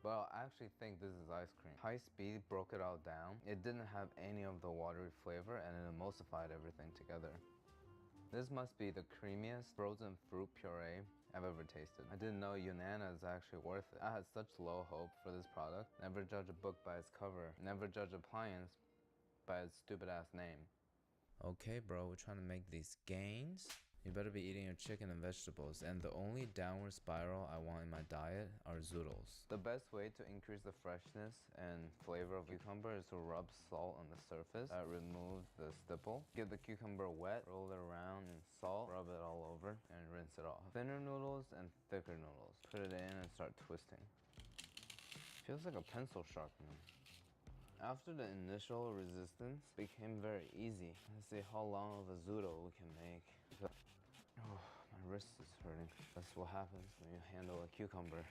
but I actually think this is ice cream. High speed broke it all down. It didn't have any of the watery flavor and it emulsified everything together. This must be the creamiest frozen fruit puree I've ever tasted. I didn't know Yonana is actually worth it. I had such low hope for this product. Never judge a book by its cover. Never judge appliance by its stupid ass name. Okay, bro, we're trying to make these gains. You better be eating your chicken and vegetables, and the only downward spiral I want in my diet are zoodles. The best way to increase the freshness and flavor of cucumber is to rub salt on the surface. Remove the stipple. Get the cucumber wet, roll it around in salt, rub it all over, and rinse it off. Thinner noodles and thicker noodles. Put it in and start twisting. Feels like a pencil sharpener. After the initial resistance, it became very easy. Let's see how long of a zoodle we can make. Oh, my wrist is hurting. That's what happens when you handle a cucumber.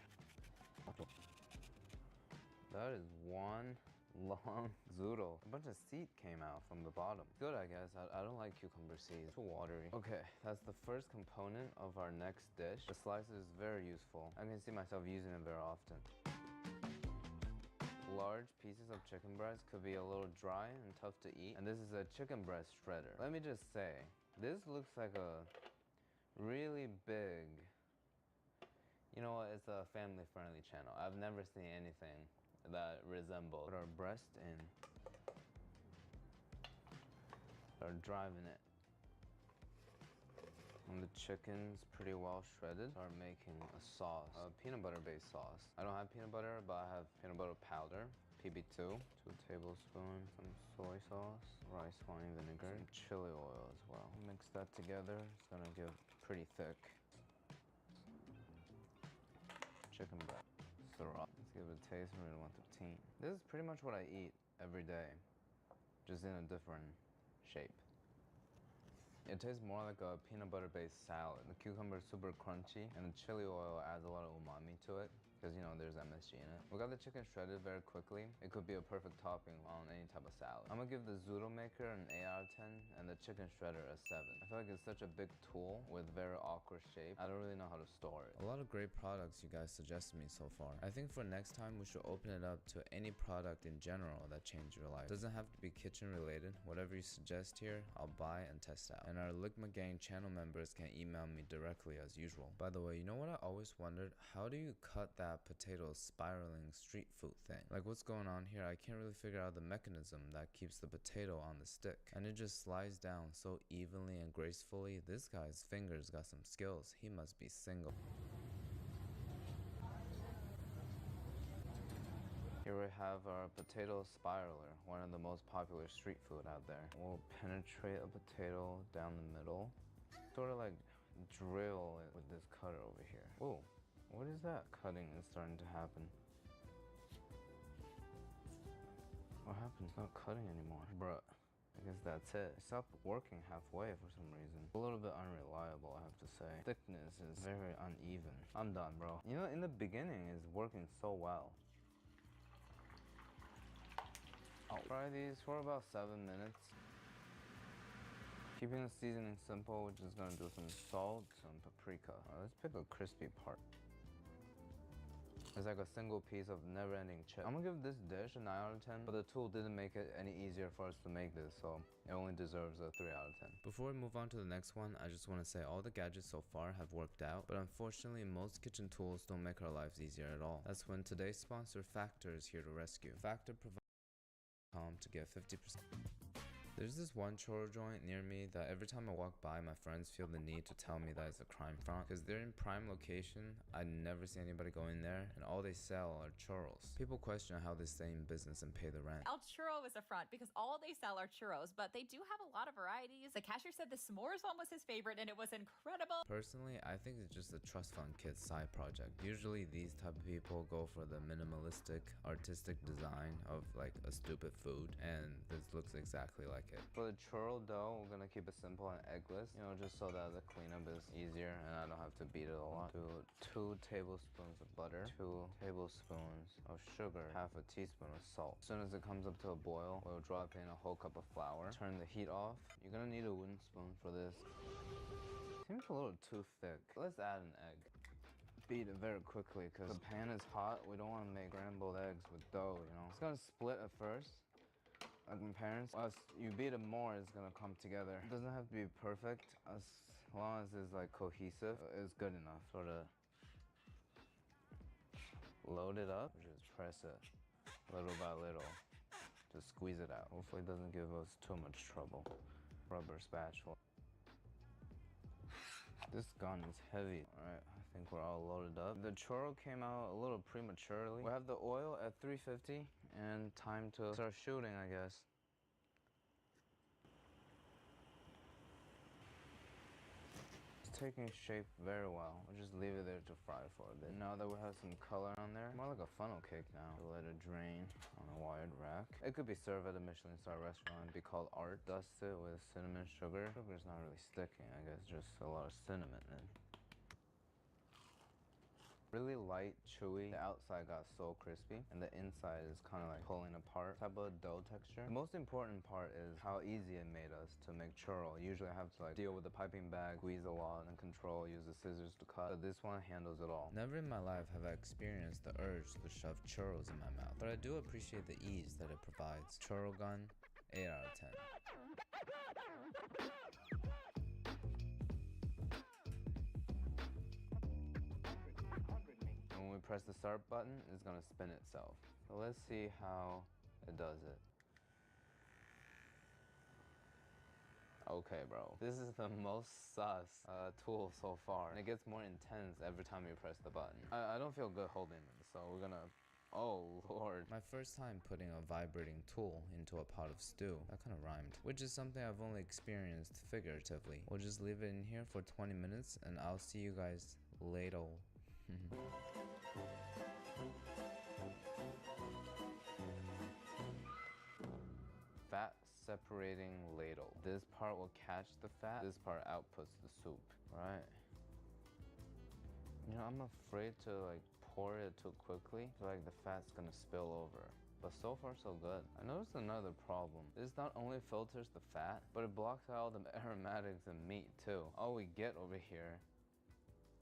That is one long zoodle. A bunch of seed came out from the bottom. Good, I guess. I don't like cucumber seeds. Too watery. Okay, that's the first component of our next dish. The slicer is very useful. I can see myself using it very often. Large pieces of chicken breast could be a little dry and tough to eat, and this is a chicken breast shredder. Let me just say, this looks like a really big, you know what, it's a family-friendly channel. I've never seen anything that resembles. Put our breast in. Start driving it. When the chicken's pretty well shredded, start making a sauce, a peanut butter-based sauce. I don't have peanut butter, but I have peanut butter powder, PB2, 2 tablespoons, some soy sauce, rice wine vinegar, some chili oil as well. Mix that together. It's gonna get pretty thick. chicken breast. Sriracha. Let's give it a taste from 1 to 10. This is pretty much what I eat every day, just in a different shape. It tastes more like a peanut butter based salad. The cucumber is super crunchy and the chili oil adds a lot of umami to it because, you know, there's MSG in it. We got the chicken shredded very quickly. It could be a perfect topping on any type of salad. I'm gonna give the Zoodle maker an 8 out of 10 and the chicken shredder a 7. I feel like it's such a big tool with very awkward shape. I don't really know how to store it. A lot of great products you guys suggested me so far. I think for next time we should open it up to any product in general that changed your life. Doesn't have to be kitchen related. Whatever you suggest here, I'll buy and test out. And our Ligma Gang channel members can email me directly as usual. By the way, you know what I always wondered? How do you cut that potato spiraling street food thing? Like, what's going on here? I can't really figure out the mechanism that keeps the potato on the stick. And it just slides down so evenly and gracefully. This guy's fingers got some skills. He must be single. Here we have our potato spiraler, one of the most popular street food out there. We'll penetrate a potato down the middle, sort of like drill it with this cutter over here. Whoa, what is that? Cutting is starting to happen. What happened? It's not cutting anymore. Bruh, I guess that's it. It stopped working halfway for some reason. A little bit unreliable, I have to say. Thickness is very uneven. I'm done, bro. You know, in the beginning, it's working so well. I'll fry these for about 7 minutes. Keeping the seasoning simple, we're just gonna do some salt, some paprika. Let's pick a crispy part. It's like a single piece of never-ending chip. I'm gonna give this dish a 9 out of 10, but the tool didn't make it any easier for us to make this, so it only deserves a 3 out of 10. Before we move on to the next one, I just want to say all the gadgets so far have worked out, but unfortunately most kitchen tools don't make our lives easier at all. That's when today's sponsor Factor is here to rescue. Factor provides to get 50%. There's this one churro joint near me that every time I walk by, my friends feel the need to tell me that it's a crime front because they're in prime location. I never see anybody go in there, and all they sell are churros. People question how they stay in business and pay the rent. El Churro is a front because all they sell are churros, but they do have a lot of varieties. The cashier said the s'mores one was his favorite, and it was incredible. Personally, I think it's just a trust fund kid's side project. Usually these type of people go for the minimalistic, artistic design of like a stupid food, and this looks exactly like it. For the churro dough, we're gonna keep it simple and eggless, you know, just so that the cleanup is easier and I don't have to beat it a lot. Do 2 tablespoons of butter, 2 tablespoons of sugar, half a teaspoon of salt. As soon as it comes up to a boil, we'll drop in a whole cup of flour. Turn the heat off. You're gonna need a wooden spoon for this. Seems a little too thick. Let's add an egg. Beat it very quickly because the pan is hot. We don't want to make scrambled eggs with dough, you know. It's gonna split at first. Like my parents, as you beat it more, it's gonna come together. It doesn't have to be perfect, as long as it's like cohesive, it's good enough. Sort of load it up, just press it little by little, just squeeze it out. Hopefully it doesn't give us too much trouble. Rubber spatula. This gun is heavy. All right, I think we're all loaded up. The churro came out a little prematurely. We have the oil at 350 and time to start shooting, I guess. It's taking shape very well. We'll just leave it there to fry for a bit. Now that we have some color on there, more like a funnel cake now. We'll let it drain on a wired rack. It could be served at a Michelin star restaurant and be called art. Dust it with cinnamon sugar. Sugar's not really sticking, I guess, just a lot of cinnamon in. Really light, chewy. The outside got so crispy, and the inside is kind of like pulling apart. Type of dough texture. The most important part is how easy it made us to make churro. Usually I have to like deal with the piping bag, squeeze a lot and control, use the scissors to cut. But this one handles it all. Never in my life have I experienced the urge to shove churros in my mouth, but I do appreciate the ease that it provides. Churro gun, 8 out of 10. When we press the start button, it's gonna spin itself. So let's see how it does it. Okay, bro. This is the most sus tool so far. And it gets more intense every time you press the button. I don't feel good holding it, so we're gonna... Oh, Lord. My first time putting a vibrating tool into a pot of stew. That kind of rhymed. Which is something I've only experienced figuratively. We'll just leave it in here for 20 minutes and I'll see you guys later. Fat separating ladle. This part will catch the fat, this part outputs the soup, right? You know, I'm afraid to like pour it too quickly. I feel like the fat's gonna spill over. But so far so good. I noticed another problem. This not only filters the fat, but it blocks out the aromatics in meat too. All we get over here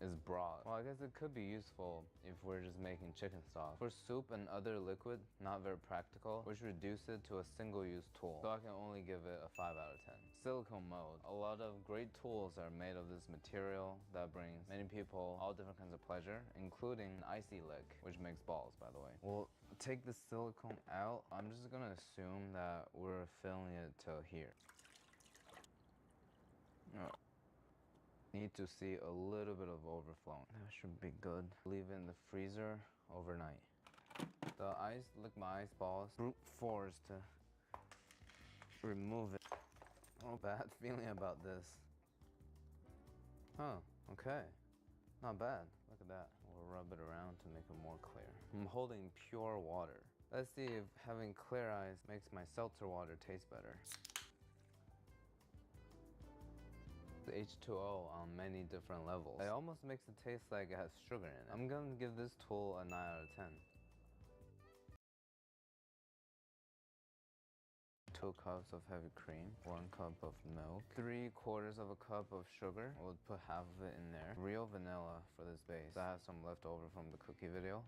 is broth. Well, I guess it could be useful if we're just making chicken stock. For soup and other liquid, not very practical, which reduce it to a single-use tool. So I can only give it a 5 out of 10. Silicone mold. A lot of great tools are made of this material that brings many people all different kinds of pleasure, including icy lick, which makes balls, by the way. We'll take the silicone out. I'm just gonna assume that we're filling it till here. Need to see a little bit of overflowing. That should be good. Leave it in the freezer overnight. The ice, lick my ice balls. Brute force to remove it. Oh, bad feeling about this. Huh, okay. Not bad. Look at that. We'll rub it around to make it more clear. I'm holding pure water. Let's see if having clear ice makes my seltzer water taste better. H2O on many different levels. It almost makes it taste like it has sugar in it. I'm gonna give this tool a 9 out of 10. 2 cups of heavy cream, 1 cup of milk, 3/4 of a cup of sugar. We'll put half of it in there. Real vanilla for this base. I have some left over from the cookie video.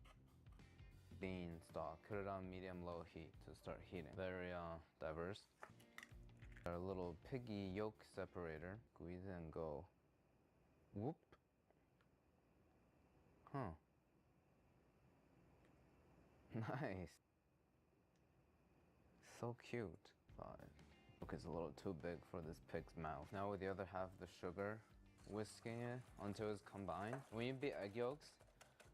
Bean stock. Put it on medium-low heat to start heating. Very diverse. Our little piggy yolk separator. Squeeze it and go. Whoop. Huh. Nice. So cute. Okay, it's a little too big for this pig's mouth. Now with the other half of the sugar, whisking it until it's combined. When you beat egg yolks,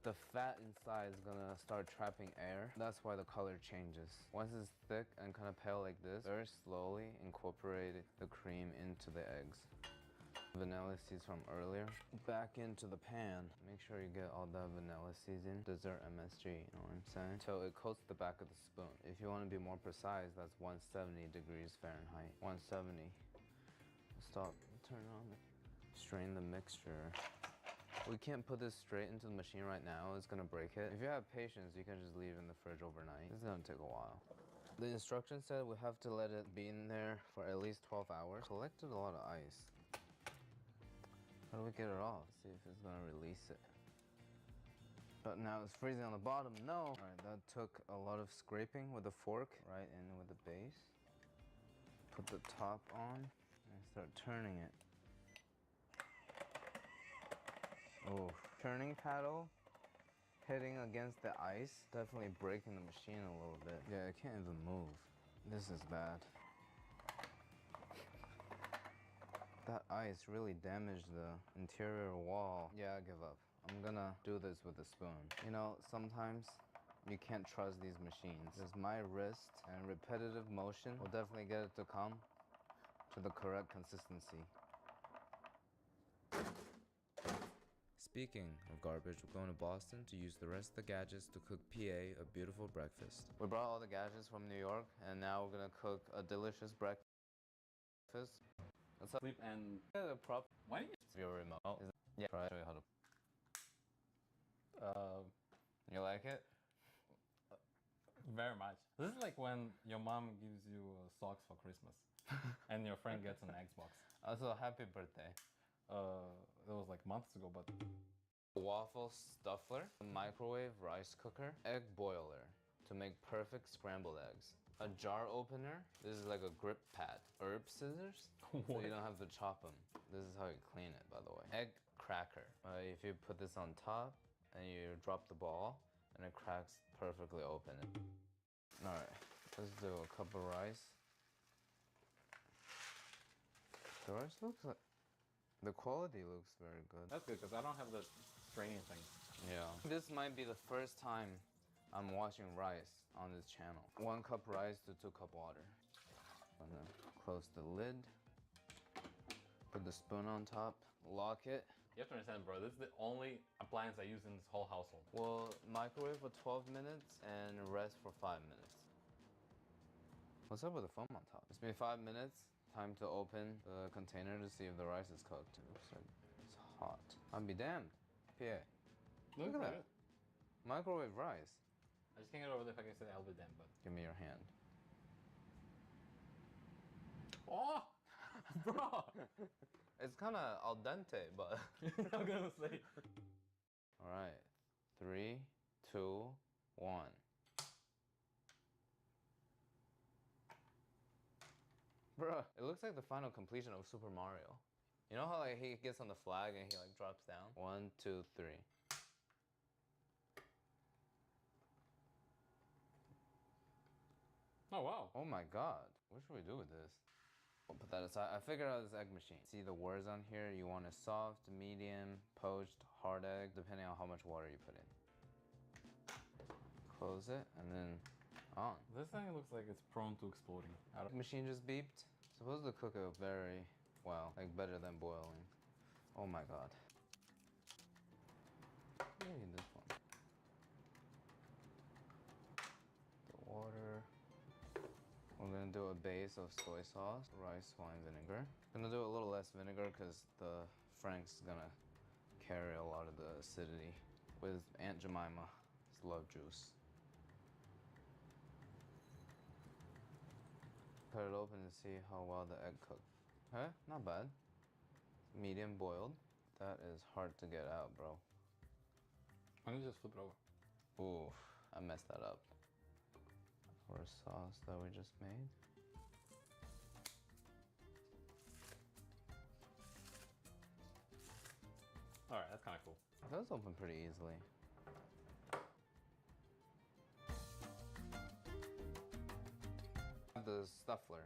the fat inside is gonna start trapping air. That's why the color changes. Once it's thick and kind of pale like this, very slowly incorporate the cream into the eggs. Vanilla seeds from earlier, back into the pan. Make sure you get all the vanilla seeds in. Dessert MSG, you know what I'm saying? Until it coats the back of the spoon. If you want to be more precise, that's 170 degrees Fahrenheit. 170. Stop, turn it on. Strain the mixture. We can't put this straight into the machine right now. It's gonna break it. If you have patience, you can just leave it in the fridge overnight. This is gonna take a while. The instructions said we have to let it be in there for at least 12 hours. Collected a lot of ice. How do we get it off? See if it's gonna release it. But now it's freezing on the bottom. No! Alright, that took a lot of scraping with a fork right in with the base. Put the top on and start turning it. Oh, turning paddle hitting against the ice, definitely breaking the machine a little bit. Yeah, it can't even move. This is bad. That ice really damaged the interior wall. Yeah, I give up. I'm gonna do this with a spoon. You know, sometimes you can't trust these machines. Just my wrist and repetitive motion will definitely get it to come to the correct consistency. Speaking of garbage, we're going to Boston to use the rest of the gadgets to cook PA a beautiful breakfast. We brought all the gadgets from New York, and now we're gonna cook a delicious breakfast. Let's Sleep and the prop. why didn't Your remote. Yeah, try to show you how to. You like it? very much. This is like when your mom gives you socks for Christmas, and your friend gets an Xbox. Also, happy birthday. That was like months ago, but Waffle stuffler, a microwave rice cooker, egg boiler to make perfect scrambled eggs. A jar opener, this is like a grip pad. Herb scissors, so you don't have to chop them. This is how you clean it, by the way. Egg cracker. If you put this on top and you drop the ball, and it cracks perfectly open. Alright, let's do a cup of rice. The rice looks like... The quality looks very good. that's good because I don't have the straining thing. Yeah. This might be the first time I'm washing rice on this channel. 1 cup rice to 2 cup water. And then close the lid. Put the spoon on top. Lock it. You have to understand, bro. This is the only appliance I use in this whole household. Well, microwave for 12 minutes and rest for 5 minutes. What's up with the foam on top? It's been 5 minutes. Time to open the container to see if the rice is cooked. It looks like it's hot. I'll be damned. PA. Look at that. Microwave rice. I just can't get over the fact I said I'll be damned, but. Give me your hand. Oh! Bro! It's kind of al dente, but. I'm gonna say. Alright. 3, 2, 1. Bruh, it looks like the final completion of Super Mario. You know how like he gets on the flag and he like drops down? 1, 2, 3. Oh wow. Oh my god. What should we do with this? We'll put that aside. I figured out this egg machine. See the words on here? You want it soft, medium, poached, hard egg, depending on how much water you put in. Close it and then on. This thing looks like it's prone to exploding. The machine just beeped. Supposed to cook it very well, like better than boiling. Oh my god. Maybe this one. The water. We're gonna do a base of soy sauce, rice wine vinegar. Gonna do a little less vinegar because the Frank's gonna carry a lot of the acidity with Aunt Jemima's love juice. Cut it open to see how well the egg cooked. Huh? Not bad. Medium boiled. That is hard to get out, bro. Why don't you just flip it over? Oof, I messed that up. For a sauce that we just made. Alright, that's kind of cool. That was open pretty easily. The stuffler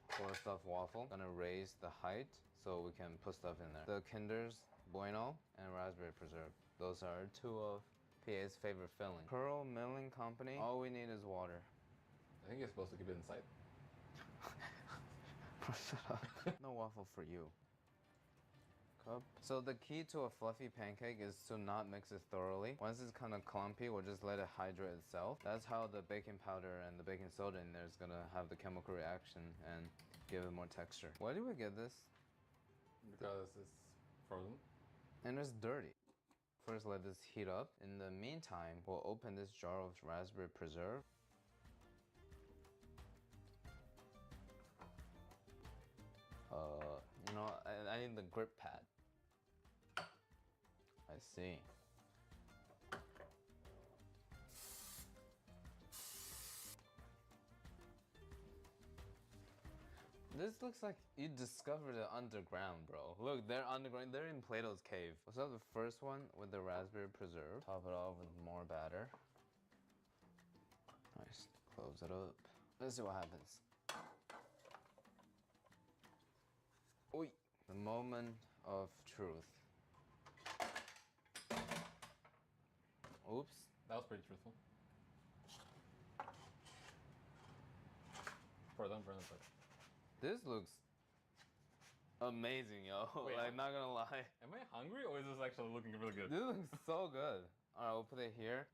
for a stuffed waffle. Gonna raise the height so we can put stuff in there. The Kinder's Bueno and raspberry preserve. Those are two of PA's favorite fillings. Pearl Milling Company. All we need is water. I think you're supposed to keep it inside. Shut up. No waffle for you. Cup. So the key to a fluffy pancake is to not mix it thoroughly. Once it's kind of clumpy, we'll just let it hydrate itself. That's how the baking powder and the baking soda in there is gonna have the chemical reaction and give it more texture. Why do we get this? Because it's frozen. And it's dirty. First, let this heat up. In the meantime, we'll open this jar of raspberry preserve. You know, I need the grip pad. I see. This looks like you discovered it underground, bro. Look, they're underground. They're in Plato's cave. Let's have the first one with the raspberry preserve. Top it off with more batter. Nice. Close it up. Let's see what happens. Oi. The moment of truth. Oops. That was pretty truthful. Pour them, burn them. This looks amazing, yo. Wait, like, not gonna lie. Am I hungry or is this actually looking really good? This looks so good. Alright, we'll put it here.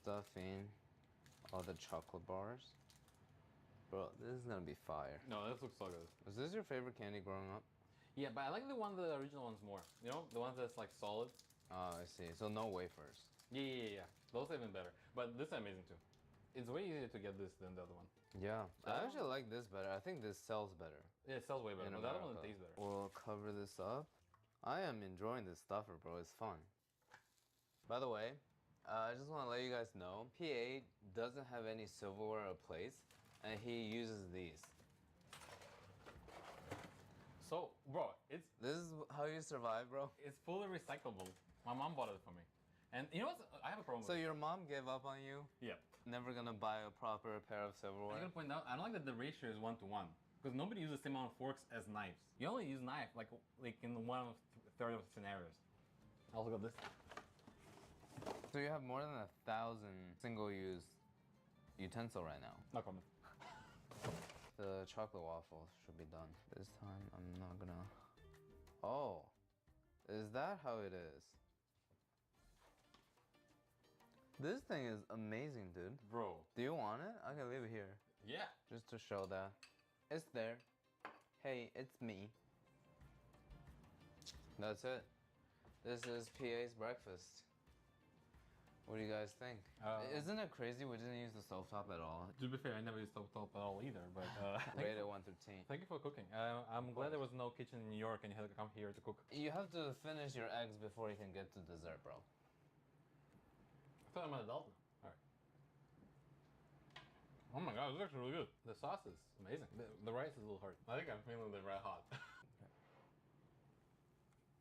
Stuffing all the chocolate bars. Bro, this is gonna be fire. No, this looks so good. Was this your favorite candy growing up? Yeah, but I like the original ones more. You know, the ones that's like solid. Oh, I see. So no wafers. Yeah. Those are even better. But this is amazing too. It's way easier to get this than the other one. Yeah, I actually like this better. I think this sells better. Yeah, it sells way better. But the other one tastes better. We'll cover this up. I am enjoying this stuffer, bro. It's fun. By the way, I just want to let you guys know, PA doesn't have any silverware or plates, and he uses these. So, bro, This is how you survive, bro? It's fully recyclable. My mom bought it for me. And you know what? I have a problem So with it. your mom gave up on you? Yeah. Never gonna buy a proper pair of silverware? I'm gonna point out, I don't like that the ratio is 1 to 1. Because nobody uses the same amount of forks as knives. You only use knife like in one of third of scenarios. I also got this. So you have more than 1,000 single-use utensil right now. No comment. The chocolate waffles should be done. This time I'm not gonna... Oh, Is that how it is? This thing is amazing, dude. Bro. Do you want it? I can leave it here. Yeah. Just to show that. It's there. Hey, it's me. That's it. This is PA's breakfast. What do you guys think? Isn't it crazy we didn't use the stovetop at all? To be fair, I never used stovetop at all either, but... Rated 1 through 10. Thank you for cooking. I'm glad there was no kitchen in New York and you had to come here to cook. You have to finish your eggs before you can get to dessert, bro. I thought I'm an adult now. Alright. Oh my god, this is actually really good. The sauce is amazing. The rice is a little hard. I think I'm feeling the red hot.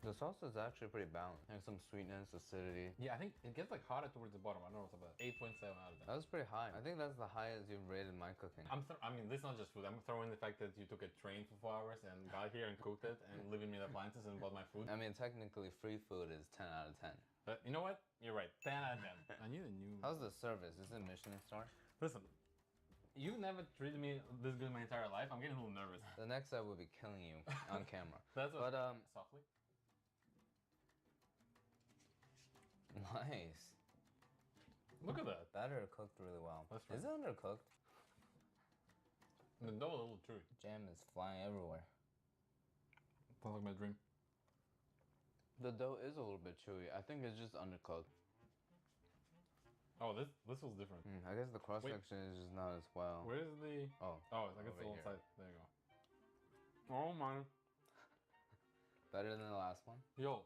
The sauce is actually pretty balanced. Like some sweetness, acidity. Yeah, I think it gets like hotter towards the bottom. I don't know what's about 8.7 out of 10. That was pretty high. I think that's the highest you've rated my cooking. I mean, this is not just food. I'm throwing the fact that you took a train for 4 hours and got here and cooked it and leaving me the appliances and bought my food. I mean, technically, free food is 10 out of 10. But you know what? You're right. 10 out of 10. I need a new... How's the service? Is it Michelin star? Listen, you've never treated me this good my entire life. I'm getting a little nervous. The next step would be killing you on camera. That's what... But, softly? Nice. Look at that. Batter cooked really well. That's right. Is it undercooked? The dough is a little chewy. Jam is flying everywhere. Sounds like my dream. The dough is a little bit chewy. I think it's just undercooked. Oh, this was different. I guess the cross section is just not as well. Where's the... Oh, I guess the little side. There you go. Oh my. Better than the last one? Yo,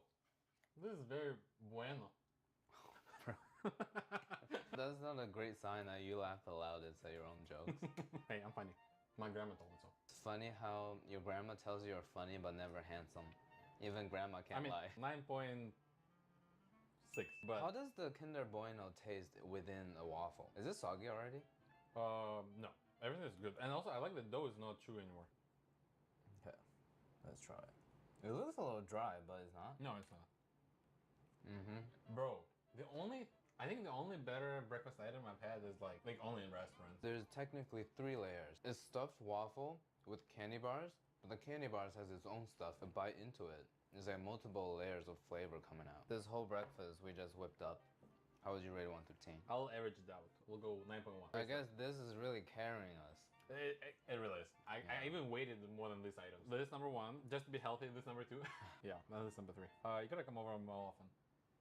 this is very bueno. That's not a great sign that you laugh aloud at your own jokes. Hey, I'm funny. My grandma told me so. It's funny how your grandma tells you you're funny but never handsome. Even grandma can't lie. 9.6. But how does the Kinder Bueno taste within a waffle? Is it soggy already? No. Everything is good. And also, I like the dough is not chewy anymore. Okay. Let's try it. It looks a little dry, but it's not. No, it's not. Bro, I think the only better breakfast item I've had is like only in restaurants. There's technically 3 layers. It's stuffed waffle with candy bars, but the candy bars has its own stuff. A bite into it, there's like multiple layers of flavor coming out. This whole breakfast we just whipped up. How would you rate it 1 through 10? I'll average it out. We'll go 9.1. I guess this is really carrying us. It really is. I even waited more than this item. This number 1, just to be healthy. This number 2. Yeah, that is number 3. You gotta come over more often.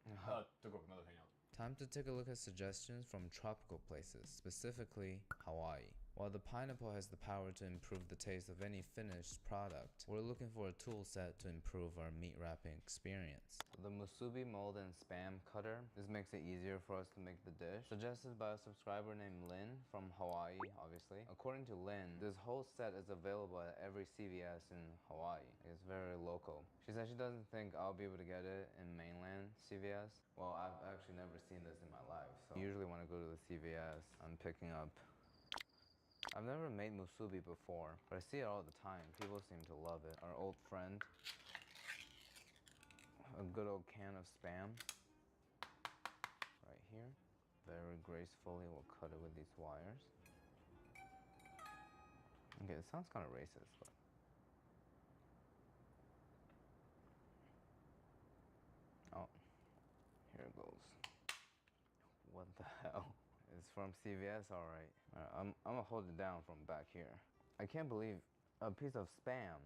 To cook another hangout. Time to take a look at suggestions from tropical places, specifically Hawaii. While the pineapple has the power to improve the taste of any finished product, we're looking for a tool set to improve our meat wrapping experience. The musubi mold and spam cutter. This makes it easier for us to make the dish. Suggested by a subscriber named Lynn from Hawaii, obviously. According to Lynn, this whole set is available at every CVS in Hawaii. It's very local. She said she doesn't think I'll be able to get it in mainland CVS. Well, I've actually never seen this in my life. So usually when I go to the CVS, I'm picking up... I've never made musubi before, but I see it all the time. People seem to love it. Our old friend. A good old can of Spam. Right here. Very gracefully, we'll cut it with these wires. Okay, it sounds kind of racist, but... Oh, here it goes. What the hell? It's from CVS, all right. I'm gonna hold it down from back here. I can't believe a piece of Spam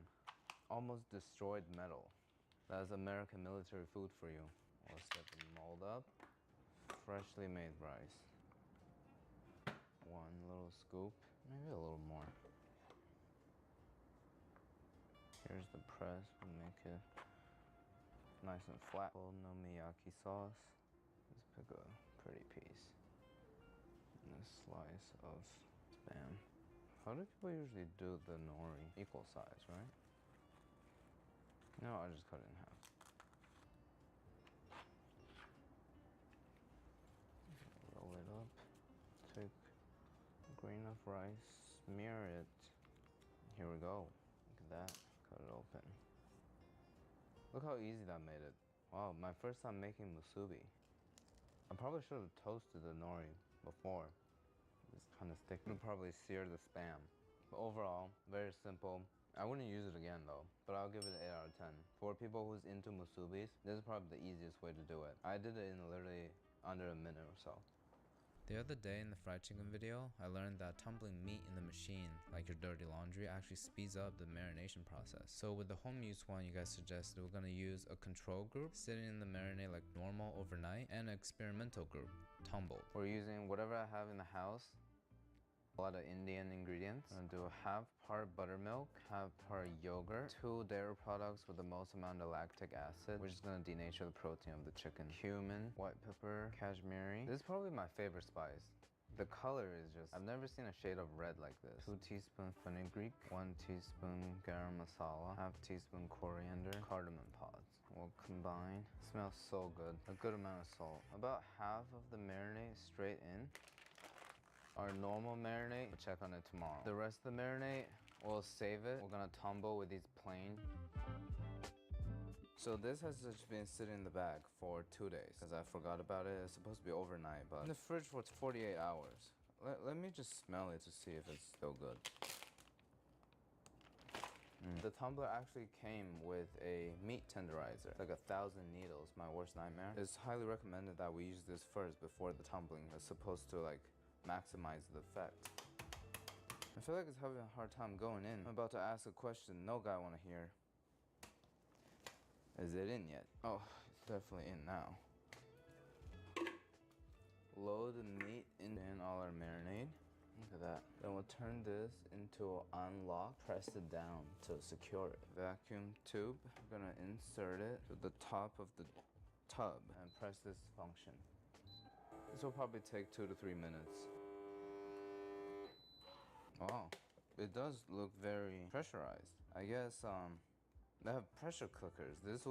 almost destroyed metal. That's American military food for you. Let's get the mold up. Freshly made rice. 1 little scoop, maybe a little more. Here's the press, we'll make it nice and flat. Okonomiyaki sauce. Let's pick a pretty piece. And a slice of Spam. How do people usually do the nori? Equal size, right? No, I just cut it in half. Roll it up. Take a grain of rice, smear it. Here we go. Look at that. Cut it open. Look how easy that made it. Wow, my first time making musubi. I probably should have toasted the nori before. It's kind of thick. I'll probably sear the Spam. But overall, very simple. I wouldn't use it again though, but I'll give it an 8 out of 10. For people who's into musubis, this is probably the easiest way to do it. I did it in literally under a minute or so. The other day in the fried chicken video, I learned that tumbling meat in the machine, like your dirty laundry, actually speeds up the marination process. So with the home use one you guys suggested, we're gonna use a control group sitting in the marinade like normal overnight, and an experimental group, tumble. We're using whatever I have in the house. A lot of Indian ingredients. I'm gonna do a half part buttermilk, half part yogurt, 2 dairy products with the most amount of lactic acid, which is gonna denature the protein of the chicken. Cumin, white pepper, cashmere. This is probably my favorite spice. The color is just, I've never seen a shade of red like this. 2 teaspoons fenugreek, 1 teaspoon garam masala, half teaspoon coriander, cardamom pods. We'll combine. Smells so good. A good amount of salt. About half of the marinade straight in. Our normal marinade, we'll check on it tomorrow. The rest of the marinade, we'll save it. We're gonna tumble with these plain. So this has just been sitting in the bag for 2 days because I forgot about it. It's supposed to be overnight, but in the fridge for 48 hours. Let me just smell it to see if it's still good. The tumbler actually came with a meat tenderizer, like 1,000 needles, my worst nightmare. It's highly recommended that we use this first before the tumbling. It's supposed to like maximize the effect. I feel like it's having a hard time going in. I'm about to ask a question no guy wanna hear. Is it in yet? Oh, it's definitely in now. Load the meat in all our marinade. Look at that. Then we'll turn this into an unlock, press it down to secure it. Vacuum tube, we're gonna insert it to the top of the tub and press this function. This will probably take 2 to 3 minutes. Wow, it does look very pressurized. I guess they have pressure cookers. This will